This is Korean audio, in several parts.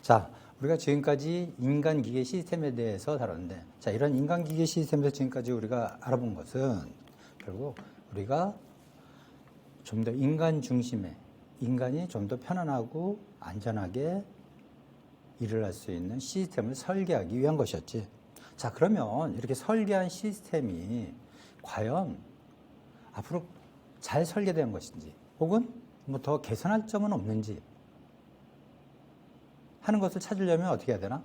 자, 우리가 지금까지 인간-기계 시스템에 대해서 다뤘는데, 자, 이런 인간-기계 시스템에서 지금까지 우리가 알아본 것은 결국 우리가 좀 더 인간 중심의, 인간이 좀 더 편안하고 안전하게 일을 할 수 있는 시스템을 설계하기 위한 것이었지. 자, 그러면 이렇게 설계한 시스템이 과연 앞으로 잘 설계된 것인지, 혹은 뭐 더 개선할 점은 없는지 하는 것을 찾으려면 어떻게 해야 되나?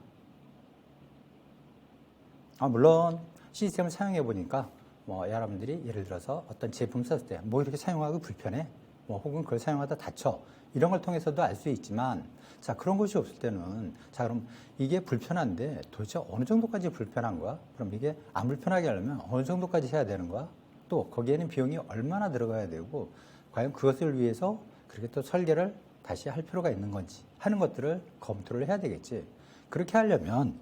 물론 시스템을 사용해 보니까 뭐 여러분들이 예를 들어서 어떤 제품 썼을 때 뭐 이렇게 사용하기 불편해, 뭐 혹은 그걸 사용하다 다쳐, 이런 걸 통해서도 알 수 있지만, 자, 그런 것이 없을 때는, 자, 그럼 이게 불편한데 도대체 어느 정도까지 불편한 거야? 그럼 이게 안 불편하게 하려면 어느 정도까지 해야 되는 거야? 또 거기에는 비용이 얼마나 들어가야 되고, 과연 그것을 위해서 그렇게 또 설계를 다시 할 필요가 있는 건지 하는 것들을 검토를 해야 되겠지. 그렇게 하려면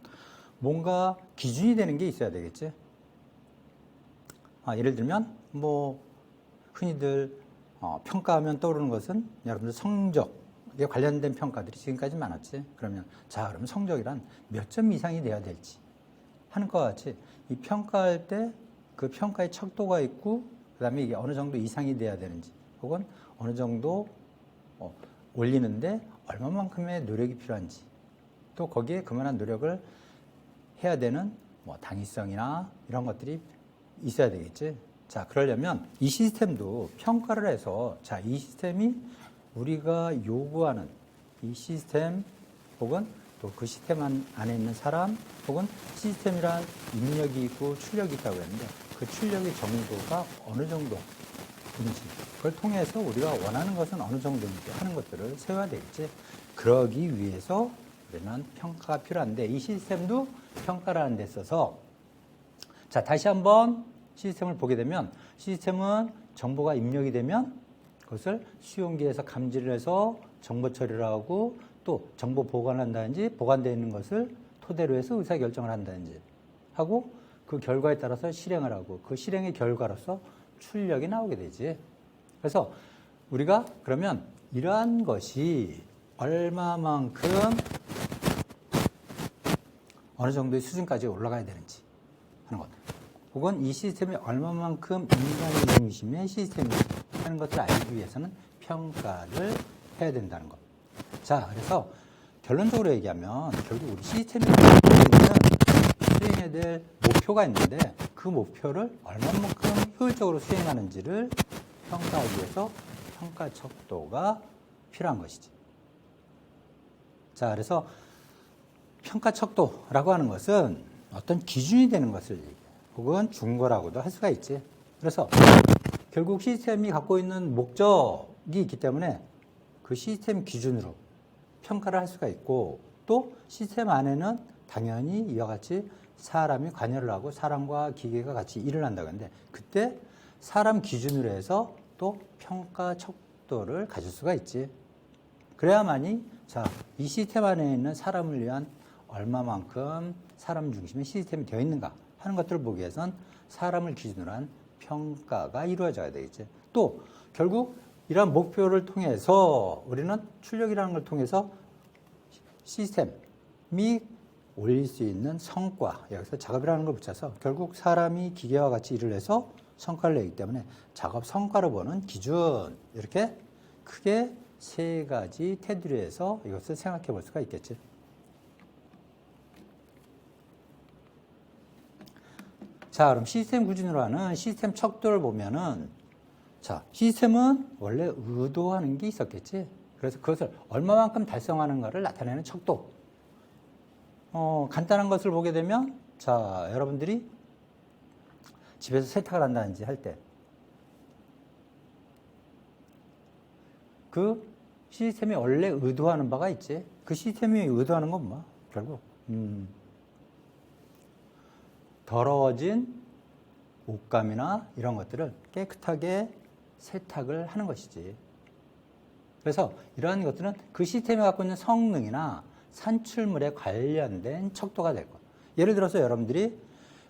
뭔가 기준이 되는 게 있어야 되겠지. 예를 들면 뭐 흔히들 평가하면 떠오르는 것은 여러분들 성적에 관련된 평가들이 지금까지 많았지. 그러면 자, 그러면 성적이란 몇 점 이상이 돼야 될지 하는 것 같이, 이 평가할 때 그 평가의 척도가 있고, 그 다음에 이게 어느 정도 이상이 돼야 되는지, 혹은 어느 정도 올리는데 얼마만큼의 노력이 필요한지, 또 거기에 그만한 노력을 해야 되는 뭐 당위성이나 이런 것들이 있어야 되겠지. 자, 그러려면 이 시스템도 평가를 해서, 자, 이 시스템이 우리가 요구하는 이 시스템, 혹은 또 그 시스템 안에 있는 사람, 혹은 시스템이란 입력이 있고 출력이 있다고 했는데, 그 출력의 정도가 어느 정도인지, 그걸 통해서 우리가 원하는 것은 어느 정도인지 하는 것들을 세워야 되겠지. 그러기 위해서 우리는 평가가 필요한데, 이 시스템도 평가라는 데 있어서, 자, 다시 한번 시스템을 보게 되면, 시스템은 정보가 입력이 되면 그것을 수용기에서 감지를 해서 정보 처리를 하고, 또 정보 보관을 한다든지, 보관되어 있는 것을 토대로 해서 의사결정을 한다든지 하고, 그 결과에 따라서 실행을 하고, 그 실행의 결과로서 출력이 나오게 되지. 그래서 우리가 그러면 이러한 것이 얼마만큼 어느 정도의 수준까지 올라가야 되는지 하는 것, 혹은 이 시스템이 얼마만큼 인간 중심의 시스템인지 하는 것을 알기 위해서는 평가를 해야 된다는 것. 자, 그래서 결론적으로 얘기하면 결국 우리 시스템이 수행해야 될 목표가 있는데, 그 목표를 얼마만큼 효율적으로 수행하는지를 평가하기 위해서 평가 척도가 필요한 것이지. 자, 그래서 평가 척도라고 하는 것은 어떤 기준이 되는 것을 얘기해, 혹은 준거라고도 할 수가 있지. 그래서 결국 시스템이 갖고 있는 목적이 있기 때문에 그 시스템 기준으로 평가를 할 수가 있고, 또 시스템 안에는 당연히 이와 같이 사람이 관여를 하고 사람과 기계가 같이 일을 한다고 하는데, 그때 사람 기준으로 해서 또 평가 척도를 가질 수가 있지. 그래야만이, 자, 이 시스템 안에 있는 사람을 위한 얼마만큼 사람 중심의 시스템이 되어 있는가 하는 것들을 보기 위해선 사람을 기준으로 한 평가가 이루어져야 되겠지. 또 결국 이러한 목표를 통해서 우리는 출력이라는 걸 통해서 시스템이 올릴 수 있는 성과, 여기서 작업이라는 걸 붙여서 결국 사람이 기계와 같이 일을 해서 성과를 내기 때문에 작업 성과로 보는 기준, 이렇게 크게 세 가지 테두리에서 이것을 생각해 볼 수가 있겠지. 자, 그럼 시스템 기준으로 하는 시스템 척도를 보면은, 자, 시스템은 원래 의도하는 게 있었겠지. 그래서 그것을 얼마만큼 달성하는가를 나타내는 척도. 간단한 것을 보게 되면, 자, 여러분들이 집에서 세탁을 한다든지 할 때, 그 시스템이 원래 의도하는 바가 있지. 그 시스템이 의도하는 건 뭐? 결국, 더러워진 옷감이나 이런 것들을 깨끗하게 세탁을 하는 것이지. 그래서 이러한 것들은 그 시스템이 갖고 있는 성능이나 산출물에 관련된 척도가 될 거예요. 예를 들어서 여러분들이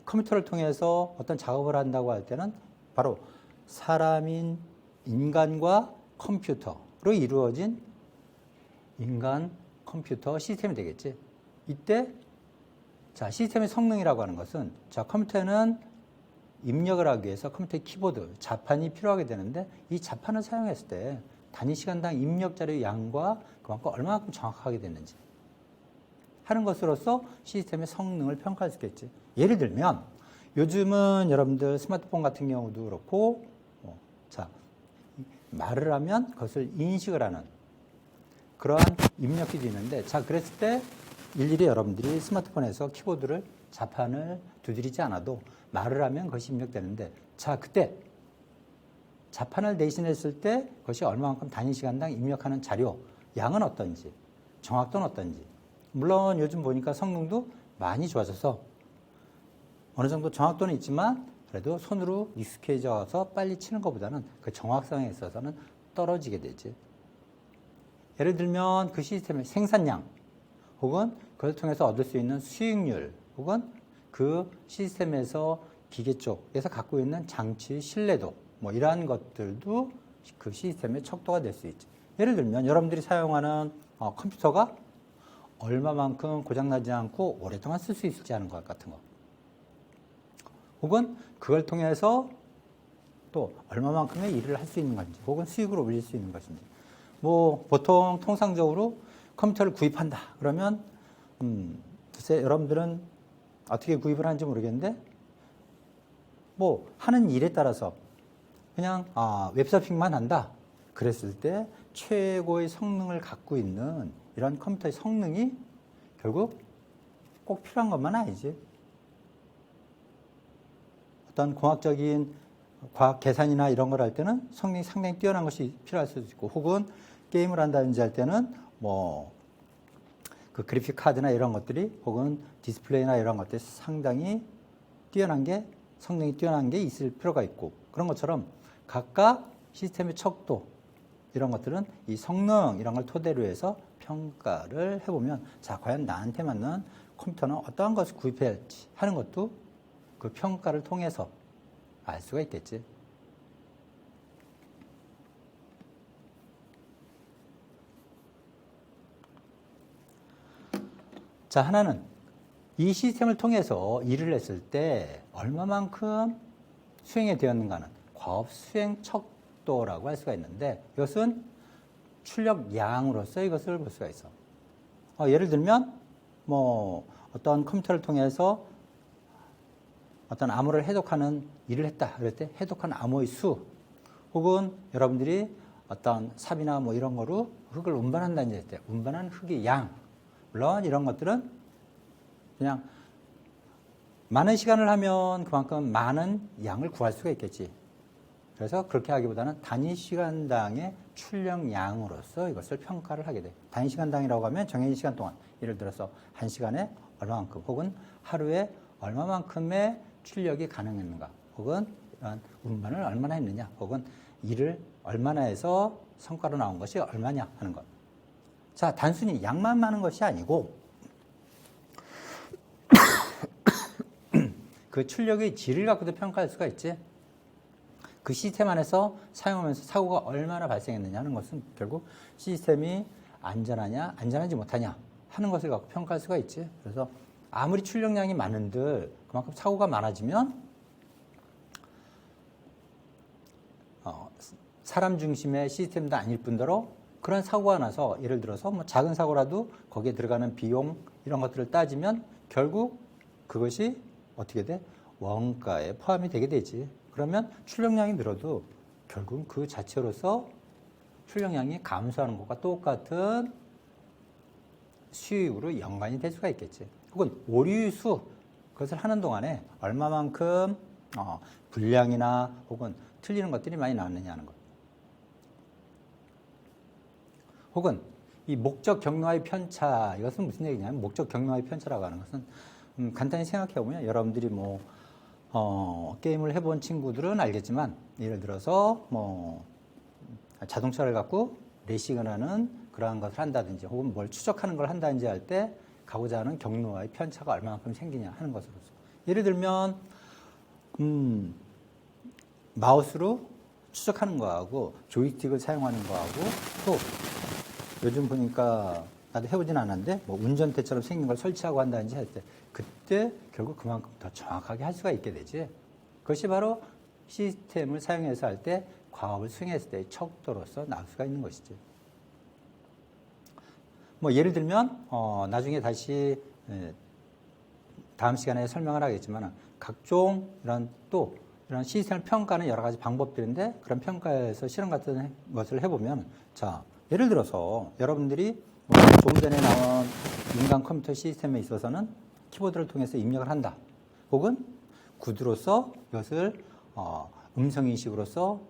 컴퓨터를 통해서 어떤 작업을 한다고 할 때는 바로 인간과 컴퓨터로 이루어진 인간 컴퓨터 시스템이 되겠지. 이때 자, 시스템의 성능이라고 하는 것은 자, 컴퓨터는 입력을 하기 위해서 컴퓨터의 키보드, 자판이 필요하게 되는데 이 자판을 사용했을 때 단위 시간당 입력 자료의 양과 그만큼 얼마만큼 정확하게 됐는지 하는 것으로서 시스템의 성능을 평가할 수 있겠지. 예를 들면 요즘은 여러분들 스마트폰 같은 경우도 그렇고 자, 말을 하면 그것을 인식을 하는 그러한 입력기도 있는데 자, 그랬을 때 일일이 여러분들이 스마트폰에서 키보드를 자판을 두드리지 않아도 말을 하면 그것이 입력되는데 자, 그때 자판을 대신했을 때 그것이 얼마만큼 단위 시간당 입력하는 자료 양은 어떤지 정확도는 어떤지 물론 요즘 보니까 성능도 많이 좋아져서 어느 정도 정확도는 있지만 그래도 손으로 익숙해져서 빨리 치는 것보다는 그 정확성에 있어서는 떨어지게 되지. 예를 들면 그 시스템의 생산량 혹은 그걸 통해서 얻을 수 있는 수익률 혹은 그 시스템에서 기계 쪽에서 갖고 있는 장치의 신뢰도 뭐 이러한 것들도 그 시스템의 척도가 될 수 있지. 예를 들면 여러분들이 사용하는 컴퓨터가 얼마만큼 고장나지 않고 오랫동안 쓸 수 있을지 하는 것 같은 거. 혹은 그걸 통해서 또 얼마만큼의 일을 할 수 있는 건지 혹은 수익을 올릴 수 있는 것인지. 뭐 보통 통상적으로 컴퓨터를 구입한다 그러면 글쎄 여러분들은 어떻게 구입을 하는지 모르겠는데 뭐 하는 일에 따라서 그냥 웹서핑만 한다 그랬을 때 최고의 성능을 갖고 있는 이런 컴퓨터의 성능이 결국 꼭 필요한 것만 아니지. 어떤 공학적인 과학 계산이나 이런 걸 할 때는 성능이 상당히 뛰어난 것이 필요할 수도 있고 혹은 게임을 한다든지 할 때는 뭐 그 그래픽 카드나 이런 것들이 혹은 디스플레이나 이런 것들이 상당히 뛰어난 게 성능이 뛰어난 게 있을 필요가 있고 그런 것처럼 각각 시스템의 척도 이런 것들은 이 성능 이런 걸 토대로 해서 평가를 해보면 자 과연 나한테 맞는 컴퓨터는 어떠한 것을 구입해야 할지 하는 것도 그 평가를 통해서 알 수가 있겠지. 자, 하나는 이 시스템을 통해서 일을 했을 때 얼마만큼 수행이 되었는가는 과업 수행 척도라고 할 수가 있는데 이것은 출력량으로서 이것을 볼 수가 있어. 예를 들면 뭐 어떤 컴퓨터를 통해서 어떤 암호를 해독하는 일을 했다 그럴 때 해독한 암호의 수 혹은 여러분들이 어떤 삽이나 뭐 이런 거로 흙을 운반한다는 할 때 운반한 흙의 양 물론 이런 것들은 그냥 많은 시간을 하면 그만큼 많은 양을 구할 수가 있겠지. 그래서 그렇게 하기보다는 단위 시간당의 출력량으로서 이것을 평가를 하게 돼. 단위 시간당이라고 하면 정해진 시간 동안 예를 들어서 1시간에 얼마만큼 혹은 하루에 얼마만큼의 출력이 가능했는가 혹은 운반을 얼마나 했느냐 혹은 일을 얼마나 해서 성과로 나온 것이 얼마냐 하는 것. 자, 단순히 양만 많은 것이 아니고 그 출력의 질을 갖고도 평가할 수가 있지. 그 시스템 안에서 사용하면서 사고가 얼마나 발생했느냐 하는 것은 결국 시스템이 안전하냐 안전하지 못하냐 하는 것을 갖고 평가할 수가 있지. 그래서 아무리 출력량이 많은들 그만큼 사고가 많아지면 사람 중심의 시스템도 아닐 뿐더러 그런 사고가 나서 예를 들어서 뭐 작은 사고라도 거기에 들어가는 비용 이런 것들을 따지면 결국 그것이 어떻게 돼? 원가에 포함이 되게 되지. 그러면 출력량이 늘어도 결국은 그 자체로서 출력량이 감소하는 것과 똑같은 수익으로 연관이 될 수가 있겠지. 혹은 오류수 그것을 하는 동안에 얼마만큼 불량이나 혹은 틀리는 것들이 많이 나왔느냐 하는 것. 혹은 이 목적 경로와의 편차 이것은 무슨 얘기냐면 목적 경로와의 편차라고 하는 것은 간단히 생각해 보면 여러분들이 뭐 게임을 해본 친구들은 알겠지만 예를 들어서 뭐 자동차를 갖고 레이싱을 하는 그러한 것을 한다든지 혹은 뭘 추적하는 걸 한다든지 할 때 가고자 하는 경로와의 편차가 얼마만큼 생기냐 하는 것으로서 예를 들면 마우스로 추적하는 거하고 조이스틱을 사용하는 거하고 또 요즘 보니까 나도 해보진 않았는데 뭐 운전대처럼 생긴 걸 설치하고 한다든지 할 때 그때 결국 그만큼 더 정확하게 할 수가 있게 되지. 그것이 바로 시스템을 사용해서 할 때 과업을 수행했을 때의 척도로서 나올 수가 있는 것이지. 뭐 예를 들면 나중에 다시 다음 시간에 설명을 하겠지만 각종 이런 시스템을 평가하는 여러 가지 방법들인데 그런 평가에서 실험 같은 것을 해보면 자 예를 들어서 여러분들이 뭐 조금 전에 나온 인간 컴퓨터 시스템에 있어서는 키보드를 통해서 입력을 한다. 혹은 구두로서 이것을 음성인식으로서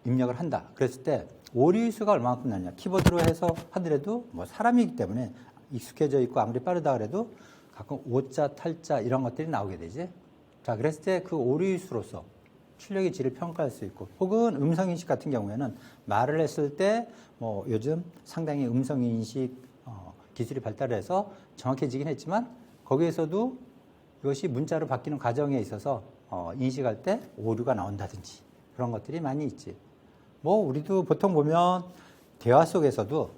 입력을 한다. 그랬을 때 오류의 수가 얼마만큼 나냐. 키보드로 해서 하더라도 뭐 사람이기 때문에 익숙해져 있고 아무리 빠르다 그래도 가끔 오자, 탈자 이런 것들이 나오게 되지. 자, 그랬을 때 그 오류의 수로서 출력의 질을 평가할 수 있고 혹은 음성인식 같은 경우에는 말을 했을 때 뭐 요즘 상당히 음성인식 기술이 발달해서 정확해지긴 했지만 거기에서도 이것이 문자로 바뀌는 과정에 있어서 인식할 때 오류가 나온다든지 그런 것들이 많이 있지. 뭐 우리도 보통 보면 대화 속에서도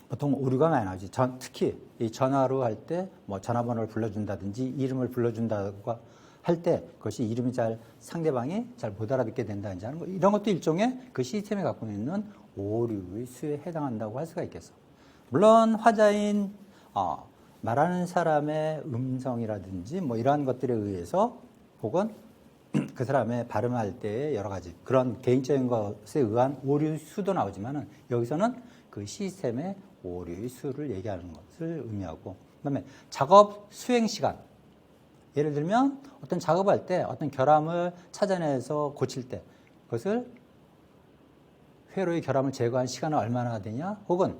보통 오류가 많이 나오지. 특히 이 전화로 할 때 뭐 전화번호를 불러준다든지 이름을 불러준다고 할 때 그것이 이름이 상대방이 잘 못 알아듣게 된다든지 하는 거 이런 것도 일종의 그 시스템에 갖고 있는 오류의 수에 해당한다고 할 수가 있겠어. 물론 화자인 말하는 사람의 음성이라든지 뭐 이러한 것들에 의해서 혹은 그 사람의 발음할 때의 여러 가지 그런 개인적인 것에 의한 오류의 수도 나오지만은 여기서는 그 시스템의 오류의 수를 얘기하는 것을 의미하고 그다음에 작업 수행 시간 예를 들면 어떤 작업할 때 어떤 결함을 찾아내서 고칠 때 그것을 회로의 결함을 제거한 시간은 얼마나 되냐 혹은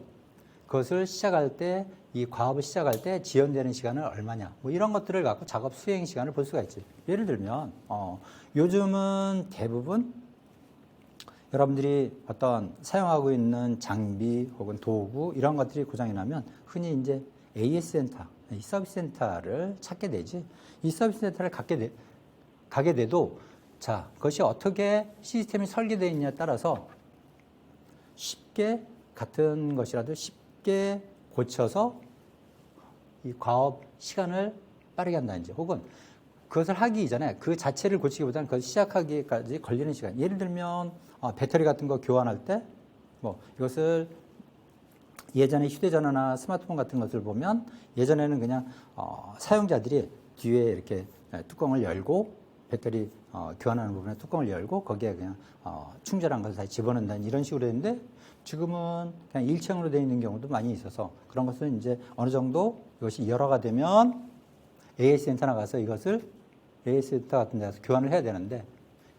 그것을 시작할 때 이 과업을 시작할 때 지연되는 시간은 얼마냐 뭐 이런 것들을 갖고 작업 수행 시간을 볼 수가 있지. 예를 들면 요즘은 대부분 여러분들이 어떤 사용하고 있는 장비 혹은 도구 이런 것들이 고장이 나면 흔히 이제 AS 센터, 이 서비스 센터를 찾게 되지. 이 서비스 센터를 가게 돼도 자, 그것이 어떻게 시스템이 설계되어 있냐에 따라서 쉽게 같은 것이라도 쉽게 고쳐서 이 과업 시간을 빠르게 한다든지 혹은 그것을 하기 이전에 그 자체를 고치기보다는 그걸 시작하기까지 걸리는 시간. 예를 들면 배터리 같은 거 교환할 때 뭐 이것을 예전에 휴대전화나 스마트폰 같은 것을 보면 예전에는 그냥 사용자들이 뒤에 이렇게 뚜껑을 열고 배터리 교환하는 부분에 뚜껑을 열고 거기에 그냥 충전한 것을 다시 집어넣는다는 이런 식으로 했는데 지금은 그냥 일체형으로 되어 있는 경우도 많이 있어서 그런 것은 이제 어느 정도 이것이 열화가 되면 AS 센터 나가서 이것을 AS 센터 같은 데서 교환을 해야 되는데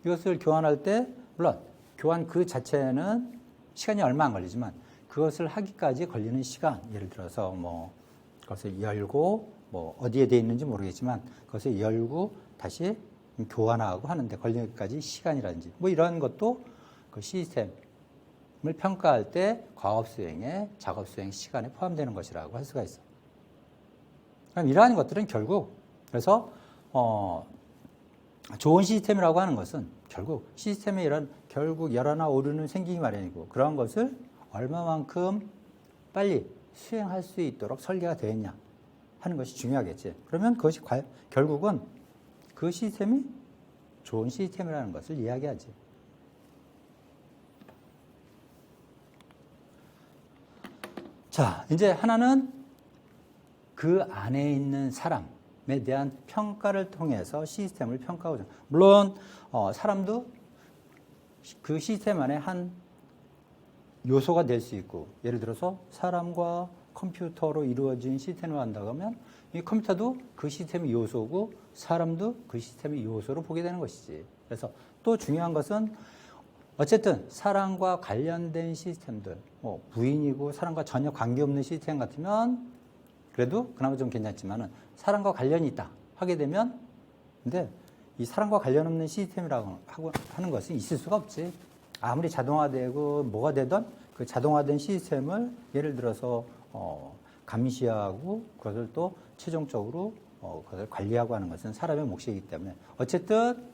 이것을 교환할 때 물론 교환 그 자체는 시간이 얼마 안 걸리지만 그것을 하기까지 걸리는 시간 예를 들어서 뭐 그것을 열고 뭐 어디에 되어 있는지 모르겠지만 그것을 열고 다시 교환하고 하는데 걸리기까지 시간이라든지 뭐 이런 것도 그 시스템을 평가할 때 과업 수행에 작업 수행 시간에 포함되는 것이라고 할 수가 있어. 그럼 이러한 것들은 결국 그래서 좋은 시스템이라고 하는 것은 결국 시스템에 이런 결국 열화나 오류는 생기기 마련이고 그러한 것을 얼마만큼 빨리 수행할 수 있도록 설계가 되어 있냐 하는 것이 중요하겠지. 그러면 그것이 결국은 그 시스템이 좋은 시스템이라는 것을 이야기하지. 자, 이제 하나는 그 안에 있는 사람에 대한 평가를 통해서 시스템을 평가하고 물론 사람도 그 시스템 안에 한 요소가 될 수 있고 예를 들어서 사람과 컴퓨터로 이루어진 시스템을 한다고 하면 이 컴퓨터도 그 시스템의 요소고 사람도 그 시스템의 요소로 보게 되는 것이지. 그래서 또 중요한 것은 어쨌든 사람과 관련된 시스템들 뭐 부인이고 사람과 전혀 관계없는 시스템 같으면 그래도 그나마 좀 괜찮지만은 사람과 관련이 있다 하게 되면 근데 이 사람과 관련 없는 시스템이라고 하는 것은 있을 수가 없지. 아무리 자동화되고 뭐가 되든 그 자동화된 시스템을 예를 들어서 감시하고 그것을 또 최종적으로 그것을 관리하고 하는 것은 사람의 몫이기 때문에 어쨌든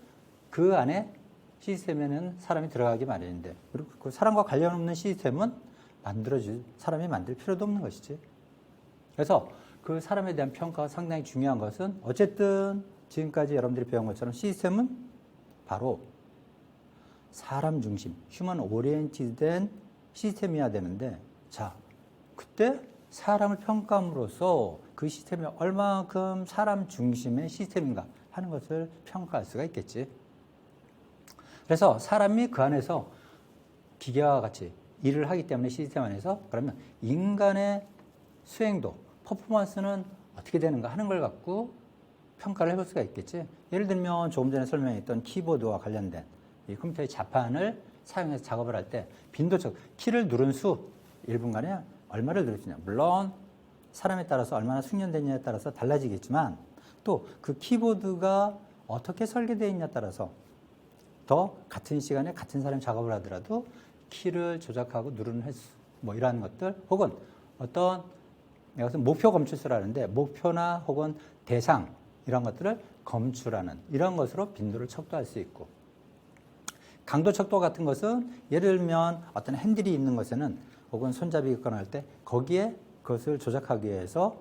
그 안에 시스템에는 사람이 들어가기 마련인데 그리고 그 사람과 관련 없는 시스템은 사람이 만들 필요도 없는 것이지. 그래서 그 사람에 대한 평가가 상당히 중요한 것은 어쨌든 지금까지 여러분들이 배운 것처럼 시스템은 바로 사람 중심, 휴먼 오리엔티드된 시스템이어야 되는데, 자, 그때 사람을 평가함으로써 그 시스템이 얼마만큼 사람 중심의 시스템인가 하는 것을 평가할 수가 있겠지. 그래서 사람이 그 안에서 기계와 같이 일을 하기 때문에 시스템 안에서, 그러면 인간의 수행도, 퍼포먼스는 어떻게 되는가 하는 걸 갖고 평가를 해볼 수가 있겠지. 예를 들면 조금 전에 설명했던 키보드와 관련된 이 컴퓨터의 자판을 사용해서 작업을 할 때 빈도적 키를 누른 수 1분간에 얼마를 누를 수 있냐. 물론 사람에 따라서 얼마나 숙련됐냐에 따라서 달라지겠지만 또 그 키보드가 어떻게 설계되어 있냐에 따라서 더 같은 시간에 같은 사람이 작업을 하더라도 키를 조작하고 누르는 횟수 뭐 이러한 것들, 혹은 어떤 이것은 목표 검출수라는데 목표나 혹은 대상 이런 것들을 검출하는 이런 것으로 빈도를 척도할 수 있고, 강도 척도 같은 것은 예를 들면 어떤 핸들이 있는 것에는 혹은 손잡이가 꺼낼 때 거기에 그것을 조작하기 위해서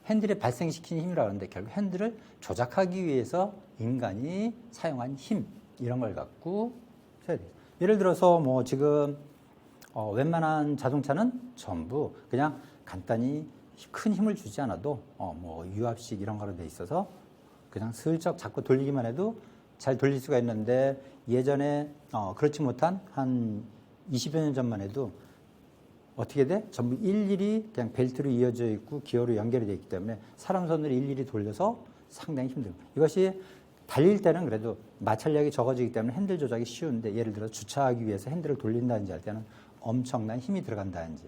핸들에 발생시키는 힘이라고 하는데, 결국 핸들을 조작하기 위해서 인간이 사용한 힘 이런 걸 갖고 써야 돼요. 예를 들어서 뭐 지금 웬만한 자동차는 전부 그냥 간단히 큰 힘을 주지 않아도 뭐 유압식 이런 거로 돼 있어서 그냥 슬쩍 잡고 돌리기만 해도 잘 돌릴 수가 있는데, 예전에 그렇지 못한 한 20여 년 전만 해도 어떻게 돼? 전부 일일이 그냥 벨트로 이어져 있고 기어로 연결이 되어 있기 때문에 사람 손으로 일일이 돌려서 상당히 힘들고, 이것이 달릴 때는 그래도 마찰력이 적어지기 때문에 핸들 조작이 쉬운데, 예를 들어 주차하기 위해서 핸들을 돌린다든지 할 때는 엄청난 힘이 들어간다든지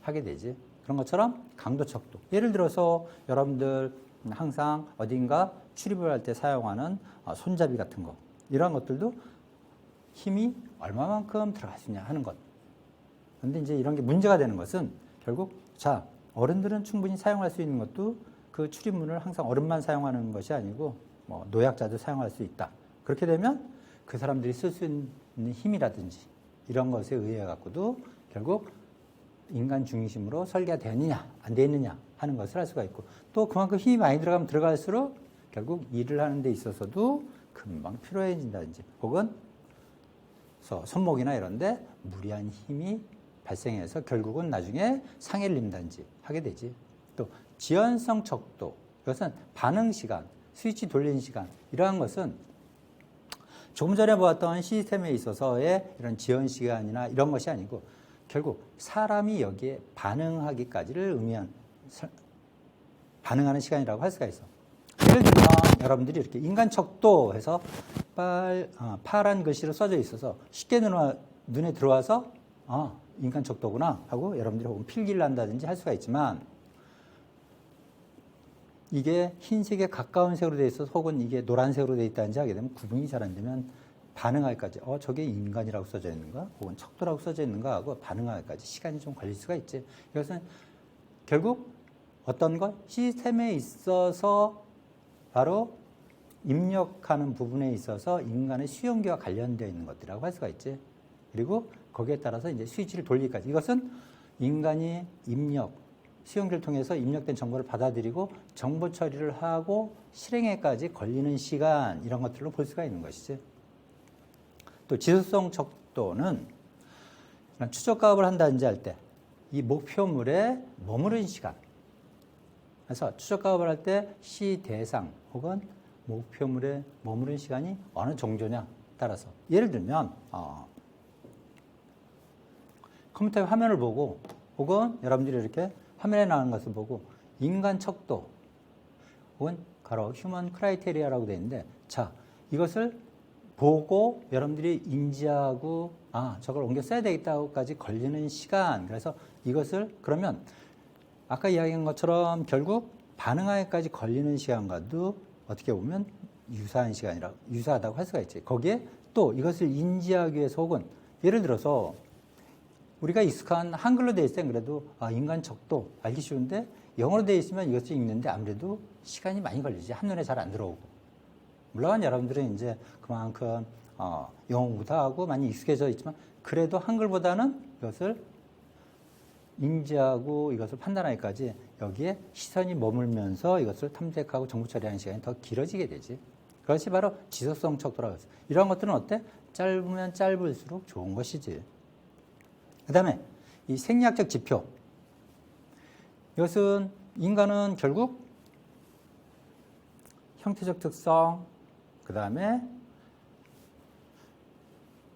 하게 되지. 그런 것처럼 강도 척도, 예를 들어서 여러분들 항상 어딘가 출입을 할 때 사용하는 손잡이 같은 거, 이러한 것들도 힘이 얼마만큼 들어갈 수 있냐 하는 것. 그런데 이제 이런 게 문제가 되는 것은 결국, 자, 어른들은 충분히 사용할 수 있는 것도 그 출입문을 항상 어른만 사용하는 것이 아니고 뭐 노약자도 사용할 수 있다. 그렇게 되면 그 사람들이 쓸 수 있는 힘이라든지 이런 것에 의해 갖고도 결국 인간 중심으로 설계가 되느냐 안 되느냐 하는 것을 할 수가 있고, 또 그만큼 힘이 많이 들어가면 들어갈수록 결국 일을 하는 데 있어서도 금방 피로해진다든지, 혹은 손목이나 이런 데 무리한 힘이 발생해서 결국은 나중에 상해를 입는다든지 하게 되지. 또 지연성 척도, 이것은 반응 시간, 스위치 돌리는 시간, 이러한 것은 조금 전에 보았던 시스템에 있어서의 이런 지연 시간이나 이런 것이 아니고 결국 사람이 여기에 반응하기까지를 의미한 반응하는 시간이라고 할 수가 있어. 예를 들면 여러분들이 이렇게 인간 척도 해서 파란 글씨로 써져 있어서 쉽게 눈에 들어와서 인간 척도구나 하고 여러분들이 혹은 필기를 한다든지 할 수가 있지만, 이게 흰색에 가까운 색으로 되어 있어서 혹은 이게 노란색으로 되어 있다든지 하게 되면 구분이 잘 안 되면 반응하기까지 저게 인간이라고 써져 있는가 혹은 척도라고 써져 있는가 하고 반응하기까지 시간이 좀 걸릴 수가 있지. 이것은 결국 어떤 것? 시스템에 있어서 바로 입력하는 부분에 있어서 인간의 수용기와 관련되어 있는 것들이라고 할 수가 있지. 그리고 거기에 따라서 이제 스위치를 돌리기까지, 이것은 인간이 수용기를 통해서 입력된 정보를 받아들이고 정보 처리를 하고 실행에까지 걸리는 시간, 이런 것들로 볼 수가 있는 것이지. 또 지속성 척도는 추적 작업을 한다든지 할 때 이 목표물에 머무른 시간, 그래서 추적 작업을 할 때 시 대상 혹은 목표물에 머무른 시간이 어느 정도냐 따라서, 예를 들면 컴퓨터의 화면을 보고 혹은 여러분들이 이렇게 화면에 나오는 것을 보고 인간 척도 혹은 가로 휴먼 크라이테리아라고 되어 있는데, 자, 이것을 보고 여러분들이 인지하고 저걸 옮겨 써야 되겠다고까지 걸리는 시간, 그래서 이것을 그러면 아까 이야기한 것처럼 결국 반응하기까지 걸리는 시간과도 어떻게 보면 유사하다고 할 수가 있지. 거기에 또 이것을 인지하기 위해서 혹은 예를 들어서 우리가 익숙한 한글로 되어 있을 땐 그래도 인간 척도 알기 쉬운데, 영어로 되어 있으면 이것을 읽는데 아무래도 시간이 많이 걸리지. 한눈에 잘 안 들어오고. 물론 여러분들은 이제 그만큼 영어 공부도 하고 많이 익숙해져 있지만, 그래도 한글보다는 이것을 인지하고 이것을 판단하기까지 여기에 시선이 머물면서 이것을 탐색하고 정보 처리하는 시간이 더 길어지게 되지. 그것이 바로 지속성 척도라고 했어. 이런 것들은 어때? 짧으면 짧을수록 좋은 것이지. 그 다음에 이 생리학적 지표. 이것은 인간은 결국 형태적 특성, 그 다음에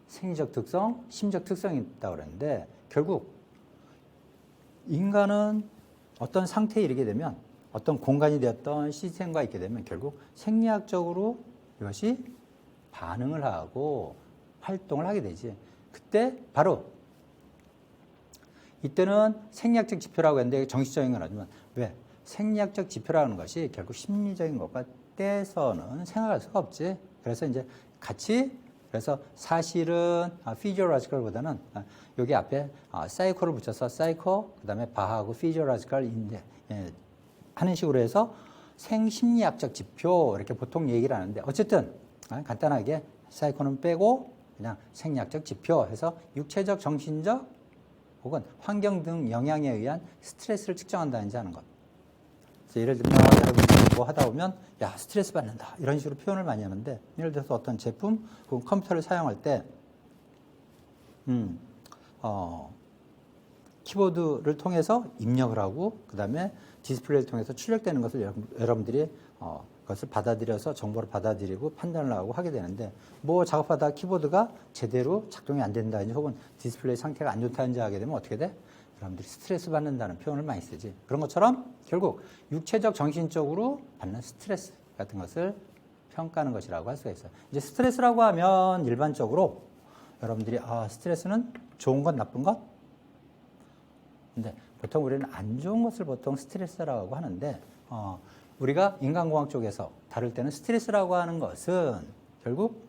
생리적 특성, 심적 특성이 있다고 그랬는데 결국 인간은 어떤 상태에 이르게 되면 어떤 공간이 되었던 시스템과 있게 되면 결국 생리학적으로 이것이 반응을 하고 활동을 하게 되지. 그때 바로 이때는 생리학적 지표라고 했는데 정식적인 건 아니지만 왜? 생리학적 지표라는 것이 결국 심리적인 것과 떼서는 생각할 수가 없지. 그래서 이제 같이 그래서 사실은 physiological보다는 여기 앞에 psycho를 붙여서 psycho 그다음에 바하고 physiological인데 하는 식으로 해서 생심리학적 지표 이렇게 보통 얘기를 하는데 어쨌든 간단하게 psycho는 빼고 그냥 생리학적 지표 해서 육체적, 정신적 혹은 환경 등 영향에 의한 스트레스를 측정한다든지 하는 것. 예를 들면 여러분이 뭐 하다 보면 야 스트레스 받는다 이런 식으로 표현을 많이 하는데 예를 들어서 어떤 제품 혹은 컴퓨터를 사용할 때 키보드를 통해서 입력을 하고 그 다음에 디스플레이를 통해서 출력되는 것을 여러분들이 그것을 받아들여서 정보를 받아들이고 판단을 하고 하게 되는데 뭐 작업하다 키보드가 제대로 작동이 안 된다든지 혹은 디스플레이 상태가 안 좋다든지 하게 되면 어떻게 돼? 여러분들이 스트레스 받는다는 표현을 많이 쓰지. 그런 것처럼 결국 육체적, 정신적으로 받는 스트레스 같은 것을 평가하는 것이라고 할 수가 있어요. 이제 스트레스라고 하면 일반적으로 여러분들이 스트레스는 좋은 것, 나쁜 것? 근데 보통 우리는 안 좋은 것을 보통 스트레스라고 하는데 우리가 인간공학 쪽에서 다룰 때는 스트레스라고 하는 것은 결국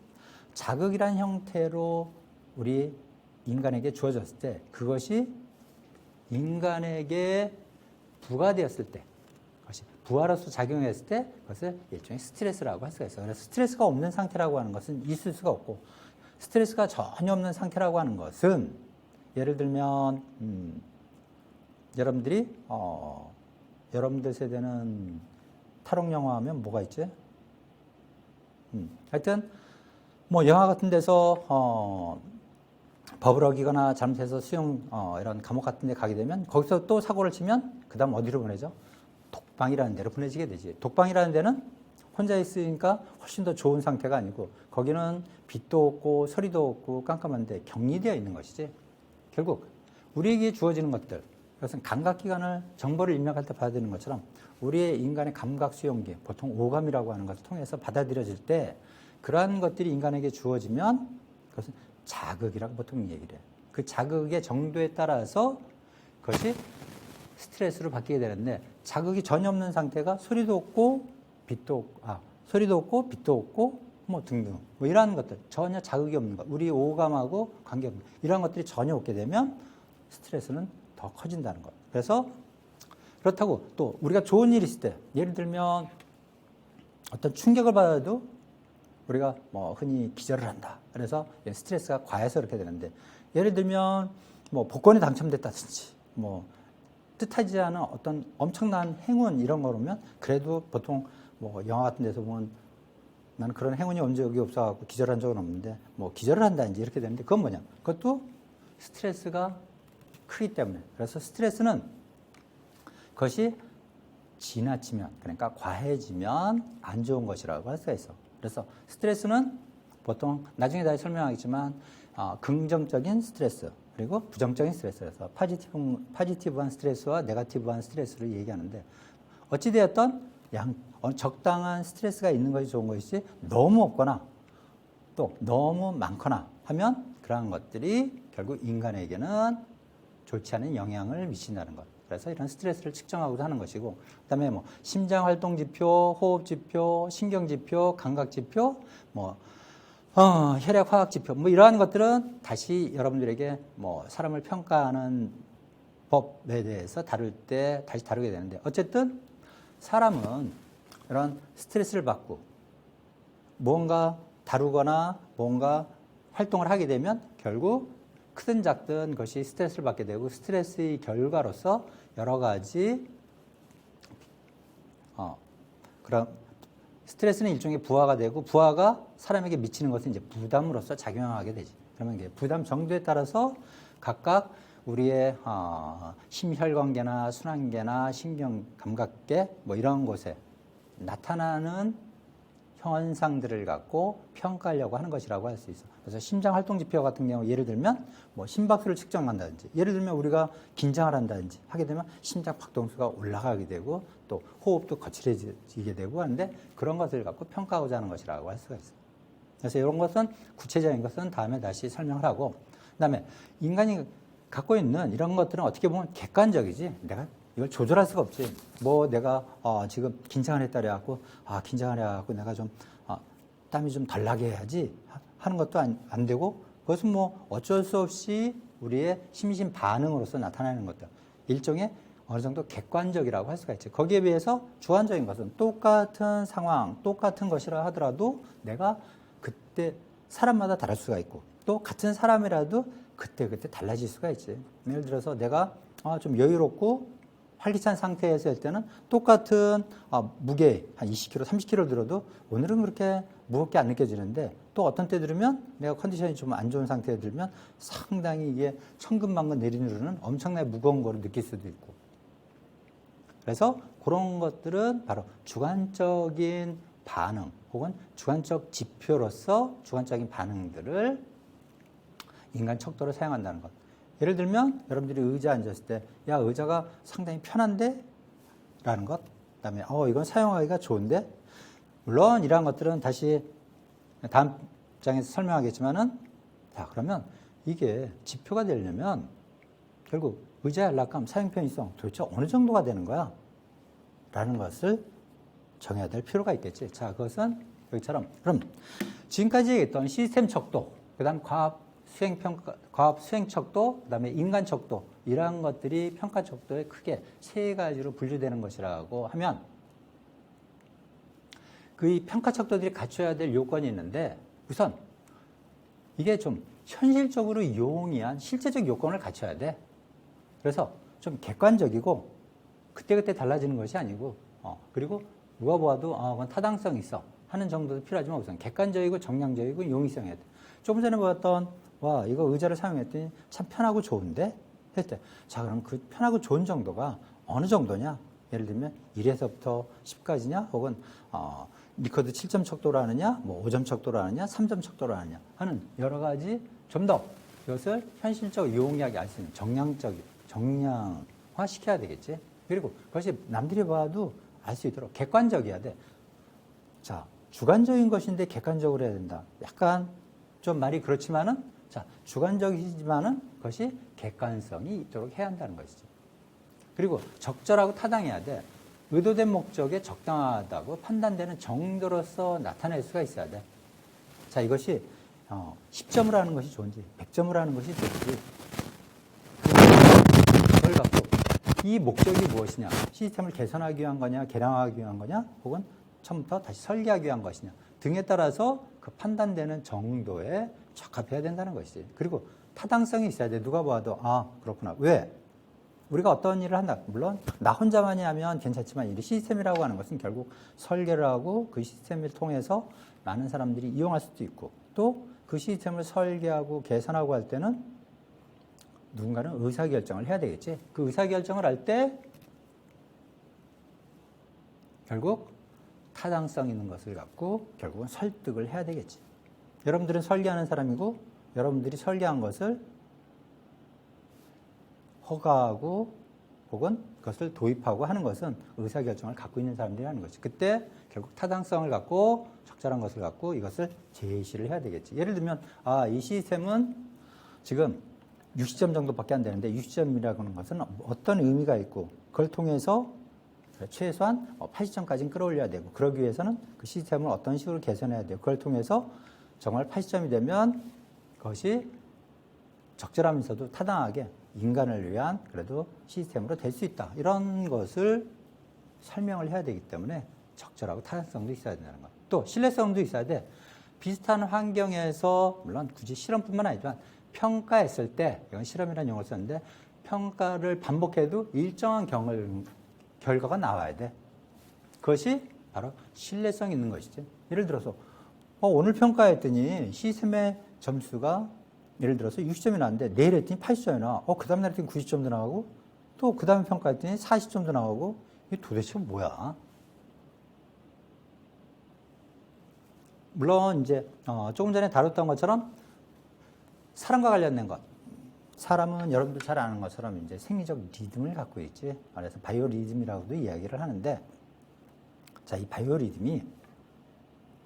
자극이라는 형태로 우리 인간에게 주어졌을 때 그것이 인간에게 부과되었을 때 그것이 부하로서 작용했을 때 그것을 일종의 스트레스라고 할 수가 있어요. 그래서 스트레스가 없는 상태라고 하는 것은 있을 수가 없고 스트레스가 전혀 없는 상태라고 하는 것은 예를 들면 여러분들이 여러분들 세대는 탈옥 영화 하면 뭐가 있지? 하여튼 뭐 영화 같은 데서 법을 어기거나 잘못해서 수용 이런 감옥 같은 데 가게 되면 거기서 또 사고를 치면 그 다음 어디로 보내죠? 독방이라는 데로 보내지게 되지. 독방이라는 데는 혼자 있으니까 훨씬 더 좋은 상태가 아니고 거기는 빛도 없고 소리도 없고 깜깜한데 격리되어 있는 것이지. 결국 우리에게 주어지는 것들 그것은 감각기관을 정보를 입력할 때 받아들이는 것처럼 우리의 인간의 감각 수용기 보통 오감이라고 하는 것을 통해서 받아들여질 때 그러한 것들이 인간에게 주어지면 그것은 자극이라고 보통 얘기를 해요. 그 자극의 정도에 따라서 그것이 스트레스를 받게 되는데 자극이 전혀 없는 상태가 소리도 없고 빛도 없고 소리도 없고 빛도 없고 뭐 등등 뭐 이러한 것들 전혀 자극이 없는 것 우리 오감하고 관계없는 이러한 것들이 전혀 없게 되면 스트레스는 더 커진다는 것. 그래서 그렇다고 또 우리가 좋은 일이 있을 때 예를 들면 어떤 충격을 받아도 우리가 뭐 흔히 기절을 한다. 그래서 스트레스가 과해서 그렇게 되는데 예를 들면 뭐 복권에 당첨됐다든지 뭐 뜻하지 않은 어떤 엄청난 행운 이런 거 보면 그래도 보통 뭐 영화 같은 데서 보면 나는 그런 행운이 온 적이 없어갖고 기절한 적은 없는데 뭐 기절을 한다든지 이렇게 되는데 그건 뭐냐? 그것도 스트레스가 크기 때문에 그래서 스트레스는 그것이 지나치면 그러니까 과해지면 안 좋은 것이라고 할 수가 있어. 그래서 스트레스는 보통 나중에 다시 설명하겠지만 긍정적인 스트레스 그리고 부정적인 스트레스에서 파지티브한 스트레스와 네거티브한 스트레스를 얘기하는데 어찌되었던 적당한 스트레스가 있는 것이 좋은 것이지 너무 없거나 또 너무 많거나 하면 그러한 것들이 결국 인간에게는 좋지 않은 영향을 미친다는 것. 그래서 이런 스트레스를 측정하고자 하는 것이고 그다음에 뭐 심장 활동 지표, 호흡 지표, 신경 지표, 감각 지표, 뭐 혈액 화학 지표 뭐 이러한 것들은 다시 여러분들에게 뭐 사람을 평가하는 법에 대해서 다룰 때 다시 다루게 되는데 어쨌든 사람은 이런 스트레스를 받고 뭔가 다루거나 뭔가 활동을 하게 되면 결국 크든 작든 그것이 스트레스를 받게 되고 스트레스의 결과로서 여러 가지 그럼 스트레스는 일종의 부하가 되고 부하가 사람에게 미치는 것은 이제 부담으로서 작용하게 되지. 그러면 이게 부담 정도에 따라서 각각 우리의 심혈관계나 순환계나 신경 감각계 뭐 이런 곳에 나타나는 현상들을 갖고 평가하려고 하는 것이라고 할 수 있어. 그래서 심장 활동 지표 같은 경우 예를 들면 뭐 심박수를 측정한다든지 예를 들면 우리가 긴장을 한다든지 하게 되면 심장 박동수가 올라가게 되고 또 호흡도 거칠어지게 되고 하는데 그런 것을 갖고 평가하고자 하는 것이라고 할 수가 있어. 그래서 이런 것은 구체적인 것은 다음에 다시 설명을 하고 그다음에 인간이 갖고 있는 이런 것들은 어떻게 보면 객관적이지 내가 이걸 조절할 수가 없지. 뭐 내가 지금 긴장을 했다 그래갖고 긴장을 해갖고 내가 좀 땀이 좀 덜 나게 해야지 하는 것도 안 되고 그것은 뭐 어쩔 수 없이 우리의 심신 반응으로서 나타나는 것들. 일종의 어느 정도 객관적이라고 할 수가 있지. 거기에 비해서 주관적인 것은 똑같은 상황, 똑같은 것이라 하더라도 내가 그때 사람마다 다를 수가 있고 또 같은 사람이라도 그때 달라질 수가 있지. 예를 들어서 내가 좀 여유롭고 활기찬 상태에서 할 때는 똑같은 무게 한 20kg, 30kg 들어도 오늘은 그렇게 무겁게 안 느껴지는데 또 어떤 때 들으면 내가 컨디션이 좀 안 좋은 상태에 들면 상당히 이게 천근만근 내리누르는 엄청나게 무거운 거를 느낄 수도 있고 그래서 그런 것들은 바로 주관적인 반응 혹은 주관적 지표로서 주관적인 반응들을 인간 척도로 사용한다는 것. 예를 들면 여러분들이 의자에 앉았을 때 야 의자가 상당히 편한데? 라는 것. 그 다음에 이건 사용하기가 좋은데? 물론 이러한 것들은 다시 다음 장에서 설명하겠지만은 자 그러면 이게 지표가 되려면 결국 의자의 안락감, 사용 편의성 도대체 어느 정도가 되는 거야? 라는 것을 정해야 될 필요가 있겠지. 자 그것은 여기처럼 그럼 지금까지 얘기했던 시스템 척도 그 다음 과학 수행 척도, 그 다음에 인간 척도, 이러한 것들이 평가 척도에 크게 세 가지로 분류되는 것이라고 하면 그 평가 척도들이 갖춰야 될 요건이 있는데 우선 이게 좀 현실적으로 용이한 실제적 요건을 갖춰야 돼. 그래서 좀 객관적이고 그때그때 달라지는 것이 아니고 그리고 누가 보아도 그건 타당성이 있어 하는 정도도 필요하지만 우선 객관적이고 정량적이고 용이성이어야 돼. 조금 전에 보았던 와 이거 의자를 사용했더니 참 편하고 좋은데? 했을 때 자 그럼 그 편하고 좋은 정도가 어느 정도냐? 예를 들면 1에서부터 10까지냐? 혹은 리커드 7점 척도로 하느냐? 뭐 5점 척도로 하느냐? 3점 척도로 하느냐? 하는 여러 가지 좀 더 이것을 현실적 용이하게 알 수 있는 정량화 시켜야 되겠지. 그리고 그것이 남들이 봐도 알 수 있도록 객관적이어야 돼. 자 주관적인 것인데 객관적으로 해야 된다. 약간 좀 말이 그렇지만은 자, 주관적이지만은 그것이 객관성이 있도록 해야 한다는 것이지. 그리고 적절하고 타당해야 돼. 의도된 목적에 적당하다고 판단되는 정도로서 나타낼 수가 있어야 돼. 자, 이것이 10점을 하는 것이 좋은지 100점을 하는 것이 좋은지 그걸 갖고 이 목적이 무엇이냐? 시스템을 개선하기 위한 거냐? 개량하기 위한 거냐? 혹은 처음부터 다시 설계하기 위한 것이냐? 등에 따라서 그 판단되는 정도에 적합해야 된다는 것이지. 그리고 타당성이 있어야 돼. 누가 봐도 그렇구나. 왜? 우리가 어떤 일을 한다. 물론 나 혼자만이 하면 괜찮지만 이 시스템이라고 하는 것은 결국 설계를 하고 그 시스템을 통해서 많은 사람들이 이용할 수도 있고 또 그 시스템을 설계하고 개선하고 할 때는 누군가는 의사결정을 해야 되겠지. 그 의사결정을 할 때 결국 타당성 있는 것을 갖고 결국은 설득을 해야 되겠지. 여러분들은 설계하는 사람이고 여러분들이 설계한 것을 허가하고 혹은 그것을 도입하고 하는 것은 의사결정을 갖고 있는 사람들이 하는 거지. 그때 결국 타당성을 갖고 적절한 것을 갖고 이것을 제시를 해야 되겠지. 예를 들면 이 시스템은 지금 60점 정도밖에 안 되는데 60점이라고 하는 것은 어떤 의미가 있고 그걸 통해서 최소한 80점까지는 끌어올려야 되고 그러기 위해서는 그 시스템을 어떤 식으로 개선해야 돼요. 그걸 통해서 정말 80점이 되면 그것이 적절하면서도 타당하게 인간을 위한 그래도 시스템으로 될 수 있다. 이런 것을 설명을 해야 되기 때문에 적절하고 타당성도 있어야 된다는 것. 또 신뢰성도 있어야 돼. 비슷한 환경에서 물론 굳이 실험뿐만 아니지만 평가했을 때 이건 실험이라는 용어를 썼는데 평가를 반복해도 일정한 결과가 나와야 돼. 그것이 바로 신뢰성 있는 것이지. 예를 들어서 오늘 평가했더니 시스템의 점수가 예를 들어서 60점이 나왔는데 내일 했더니 80점이 나와. 그 다음날 했더니 90점도 나오고 또 그 다음에 평가했더니 40점도 나오고 이게 도대체 뭐야? 물론 이제 조금 전에 다뤘던 것처럼 사람과 관련된 것. 사람은 여러분들 잘 아는 것처럼 이제 생리적 리듬을 갖고 있지. 그래서 바이오 리듬이라고도 이야기를 하는데, 자, 이 바이오 리듬이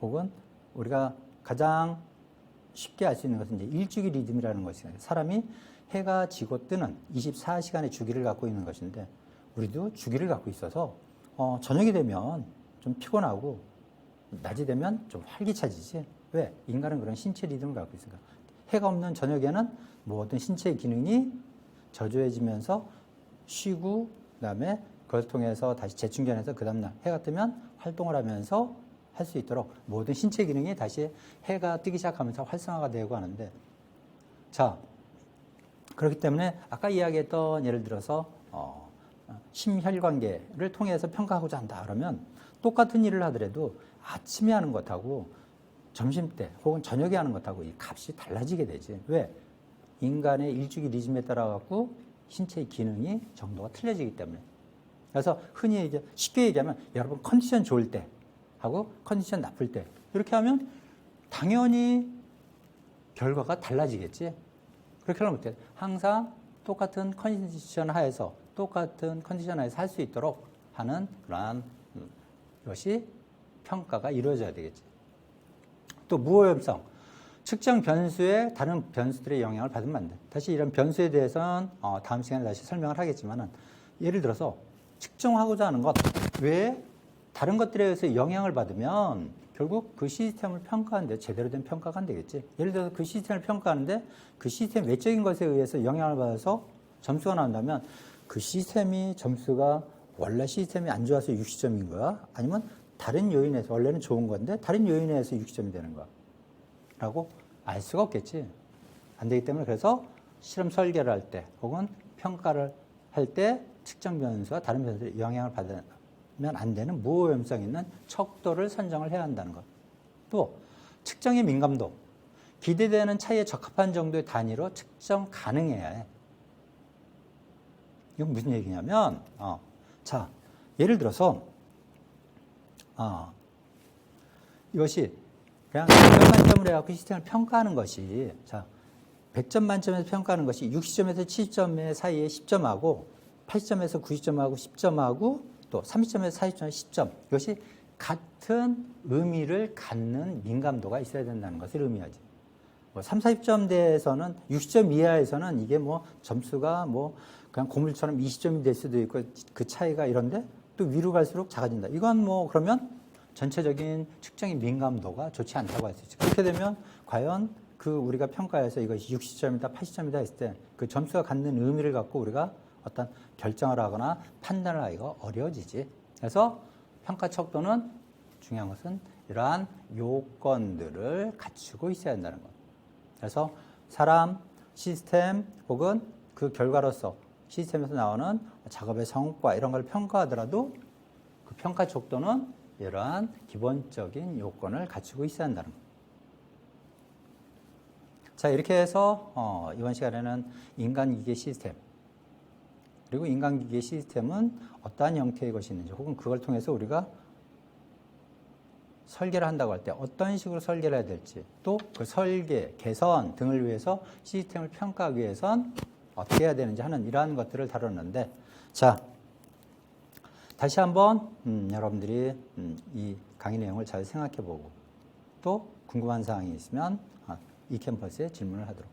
혹은 우리가 가장 쉽게 알 수 있는 것은 이제 일주기 리듬이라는 것이에요. 사람이 해가 지고 뜨는 24시간의 주기를 갖고 있는 것인데, 우리도 주기를 갖고 있어서 저녁이 되면 좀 피곤하고 낮이 되면 좀 활기차지지. 왜? 인간은 그런 신체 리듬을 갖고 있으니까. 해가 없는 저녁에는 모든 신체 기능이 저조해지면서 쉬고 그다음에 그걸 통해서 다시 재충전해서 그 다음날 해가 뜨면 활동을 하면서 할 수 있도록 모든 신체 기능이 다시 해가 뜨기 시작하면서 활성화가 되고 하는데, 자, 그렇기 때문에 아까 이야기했던 예를 들어서 심혈관계를 통해서 평가하고자 한다 그러면 똑같은 일을 하더라도 아침에 하는 것하고 점심때 혹은 저녁에 하는 것하고 이 값이 달라지게 되지. 왜? 인간의 일주기 리즘에 따라 갖고 신체의 기능이 정도가 틀려지기 때문에. 그래서 흔히 쉽게 얘기하면 여러분 컨디션 좋을 때 하고 컨디션 나쁠 때 이렇게 하면 당연히 결과가 달라지겠지. 그렇게 하면 어때요? 항상 똑같은 컨디션 하에서 똑같은 컨디션 하에서 할 수 있도록 하는 그러한 것이 평가가 이루어져야 되겠지. 또 무오염성, 측정 변수에 다른 변수들의 영향을 받으면 안 돼. 다시 이런 변수에 대해서는 다음 시간에 다시 설명을 하겠지만은, 예를 들어서 측정하고자 하는 것 외에 다른 것들에 의해서 영향을 받으면 결국 그 시스템을 평가하는데 제대로 된 평가가 안 되겠지. 예를 들어서 그 시스템을 평가하는데 그 시스템 외적인 것에 의해서 영향을 받아서 점수가 나온다면 그 시스템이 점수가 원래 시스템이 안 좋아서 60점인 거야? 아니면 다른 요인에서 원래는 좋은 건데 다른 요인에 의해서 60점이 되는 거야? 라고 알 수가 없겠지. 안 되기 때문에 그래서 실험 설계를 할 때 혹은 평가를 할 때 측정 변수와 다른 변수들의 영향을 받으면 안 되는 무오염성 있는 척도를 선정을 해야 한다는 것. 또 측정의 민감도, 기대되는 차이에 적합한 정도의 단위로 측정 가능해야 해. 이건 무슨 얘기냐면 자, 예를 들어서 이것이 그냥 100점 만점으로 해갖고 시스템을 평가하는 것이, 자, 100점 만점에서 평가하는 것이 60점에서 70점 사이에 10점하고 80점에서 90점하고 10점하고 또 30점에서 40점에 10점, 이것이 같은 의미를 갖는 민감도가 있어야 된다는 것을 의미하지. 뭐 30, 40점대에서는 60점 이하에서는 이게 뭐 점수가 뭐 그냥 고물처럼 20점이 될 수도 있고 그 차이가 이런데 또 위로 갈수록 작아진다. 이건 뭐 그러면 전체적인 측정의 민감도가 좋지 않다고 할 수 있죠. 그렇게 되면 과연 그 우리가 평가해서 이것이 60점이다 80점이다 했을 때 그 점수가 갖는 의미를 갖고 우리가 어떤 결정을 하거나 판단을 하기가 어려워지지. 그래서 평가 척도는 중요한 것은 이러한 요건들을 갖추고 있어야 한다는 것. 그래서 사람, 시스템 혹은 그 결과로서 시스템에서 나오는 작업의 성과 이런 걸 평가하더라도 그 평가 척도는 이러한 기본적인 요건을 갖추고 있어야 한다는 것. 자, 이렇게 해서 이번 시간에는 인간기계 시스템, 그리고 인간기계 시스템은 어떠한 형태의 것이 있는지 혹은 그걸 통해서 우리가 설계를 한다고 할 때 어떤 식으로 설계를 해야 될지, 또 그 설계, 개선 등을 위해서 시스템을 평가하기 위해선 어떻게 해야 되는지 하는 이러한 것들을 다뤘는데, 자, 다시 한번 여러분들이 이 강의 내용을 잘 생각해보고 또 궁금한 사항이 있으면 이 캠퍼스에 질문을 하도록.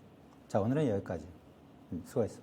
자, 오늘은 여기까지. 수고했어.